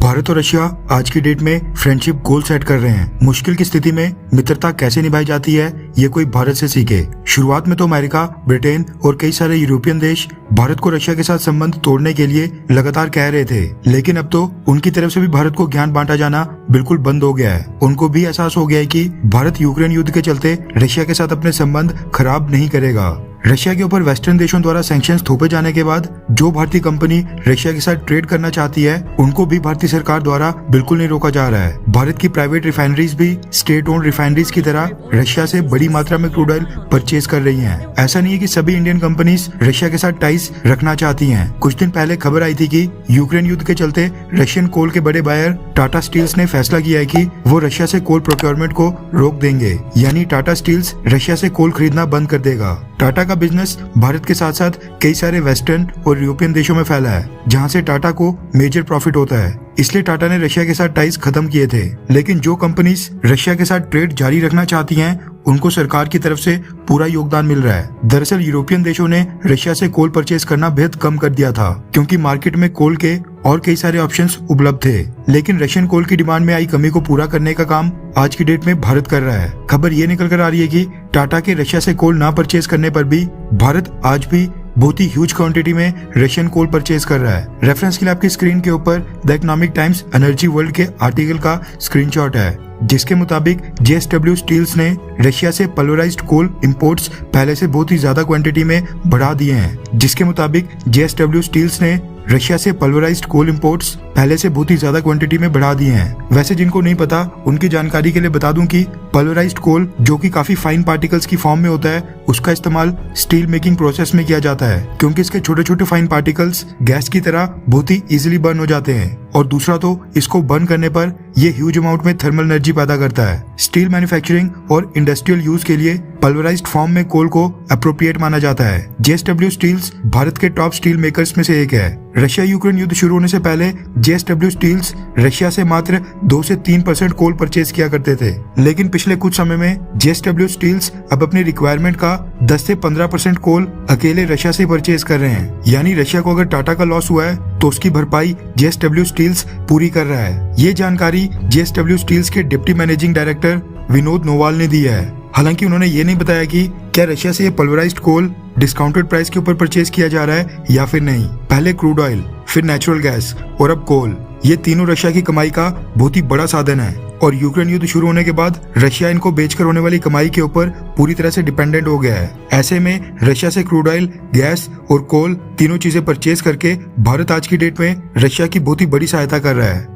भारत और रशिया आज की डेट में फ्रेंडशिप गोल सेट कर रहे हैं। मुश्किल की स्थिति में मित्रता कैसे निभाई जाती है ये कोई भारत से सीखे। शुरुआत में तो अमेरिका, ब्रिटेन और कई सारे यूरोपियन देश भारत को रशिया के साथ संबंध तोड़ने के लिए लगातार कह रहे थे, लेकिन अब तो उनकी तरफ से भी भारत को ज्ञान बांटा जाना बिल्कुल बंद हो गया है। उनको भी एहसास हो गया है कि भारत यूक्रेन युद्ध के चलते रशिया के साथ अपने संबंध खराब नहीं करेगा। रशिया के ऊपर वेस्टर्न देशों द्वारा सैंक्शंस थोपे जाने के बाद जो भारतीय कंपनी रशिया के साथ ट्रेड करना चाहती है उनको भी भारतीय सरकार द्वारा बिल्कुल नहीं रोका जा रहा है। भारत की प्राइवेट रिफाइनरीज भी स्टेट ओन्ड रिफाइनरीज की तरह रशिया से बड़ी मात्रा में क्रूड ऑयल परचेज कर रही हैं। ऐसा नहीं है कि सभी इंडियन कंपनीज रशिया के साथ टाइज रखना चाहती हैं। कुछ दिन पहले खबर आई थी कि यूक्रेन युद्ध के चलते रशियन कोल के बड़े बायर टाटा स्टील्स ने फैसला किया है कि वो रशिया से कोल प्रोक्योरमेंट को रोक देंगे, यानी टाटा स्टील्स रशिया से कोल खरीदना बंद कर देगा। टाटा का बिजनेस भारत के साथ साथ कई सारे वेस्टर्न और यूरोपियन देशों में फैला है, जहां से टाटा को मेजर प्रॉफिट होता है। इसलिए टाटा ने रशिया के साथ टाइज खत्म किए थे। लेकिन जो कंपनीज रशिया के साथ ट्रेड जारी रखना चाहती हैं उनको सरकार की तरफ से पूरा योगदान मिल रहा है। दरअसल यूरोपियन देशों ने रशिया से कोल परचेज करना बेहद कम कर दिया था, क्योंकि मार्केट में कोल के और कई सारे ऑप्शंस उपलब्ध थे। लेकिन रशियन कोल की डिमांड में आई कमी को पूरा करने का काम आज की डेट में भारत कर रहा है। खबर ये निकल कर आ रही है कि टाटा के रशिया से कोल ना परचेज करने पर भी भारत आज भी बहुत ही ह्यूज क्वांटिटी में रशियन कोल परचेज कर रहा है। रेफरेंस के लिए आपकी स्क्रीन के ऊपर the economic times energy world के आर्टिकल का स्क्रीनशॉट है, जिसके मुताबिक JSW स्टील्स ने रशिया से पल्वराइज्ड कोल इंपोर्ट्स पहले से बहुत ही ज्यादा क्वांटिटी में बढ़ा दिए हैं। जिसके मुताबिक JSW स्टील्स ने रशिया से पल्वराइज्ड कोल इंपोर्ट्स पहले से बहुत ही ज्यादा क्वांटिटी में बढ़ा दिए हैं। वैसे जिनको नहीं पता उनकी जानकारी के लिए बता दूं कि पल्वराइज्ड कोल जो कि काफी फाइन पार्टिकल्स की फॉर्म में होता है, उसका इस्तेमाल स्टील मेकिंग प्रोसेस में किया जाता है, क्योंकि इसके छोटे छोटे फाइन पार्टिकल्स गैस की तरह बहुत ही इजीली बर्न हो जाते हैं। और दूसरा तो इसको बर्न करने पर ये ह्यूज अमाउंट में थर्मल एनर्जी पैदा करता है। स्टील मैन्युफैक्चरिंग और इंडस्ट्रियल यूज के लिए पल्वराइज्ड फॉर्म में कोल को अप्रोप्रिएट माना जाता है। JSW स्टील्स भारत के टॉप स्टील मेकर्स में से एक है। रशिया यूक्रेन युद्ध शुरू होने से पहले JSW स्टील्स रशिया से मात्र 2 से 3% कोल परचेज किया करते थे, लेकिन पिछले कुछ समय में JSW स्टील्स अब अपनी रिक्वायरमेंट का 10 से 15% कोल अकेले रशिया से परचेज कर रहे हैं। यानी रशिया को अगर टाटा का लॉस हुआ है तो उसकी भरपाई JSW स्टील्स पूरी कर रहा है। ये जानकारी JSW स्टील्स के deputy managing director Vinod Nowal ने दी है। हालांकि उन्होंने ये नहीं बताया कि क्या रशिया से ये पल्वराइज्ड कोल डिस्काउंटेड प्राइस के ऊपर परचेज किया जा रहा है या फिर नहीं। पहले क्रूड ऑयल, फिर नेचुरल गैस और अब कोल, ये तीनों रशिया की कमाई का बहुत ही बड़ा साधन है। और यूक्रेन युद्ध शुरू होने के बाद रशिया इनको बेचकर होने वाली कमाई के ऊपर पूरी तरह से डिपेंडेंट हो गया है। ऐसे में रशिया से क्रूड ऑयल, गैस और कोल तीनों चीजें परचेज करके भारत आज की डेट में रशिया की बहुत ही बड़ी सहायता कर रहा है।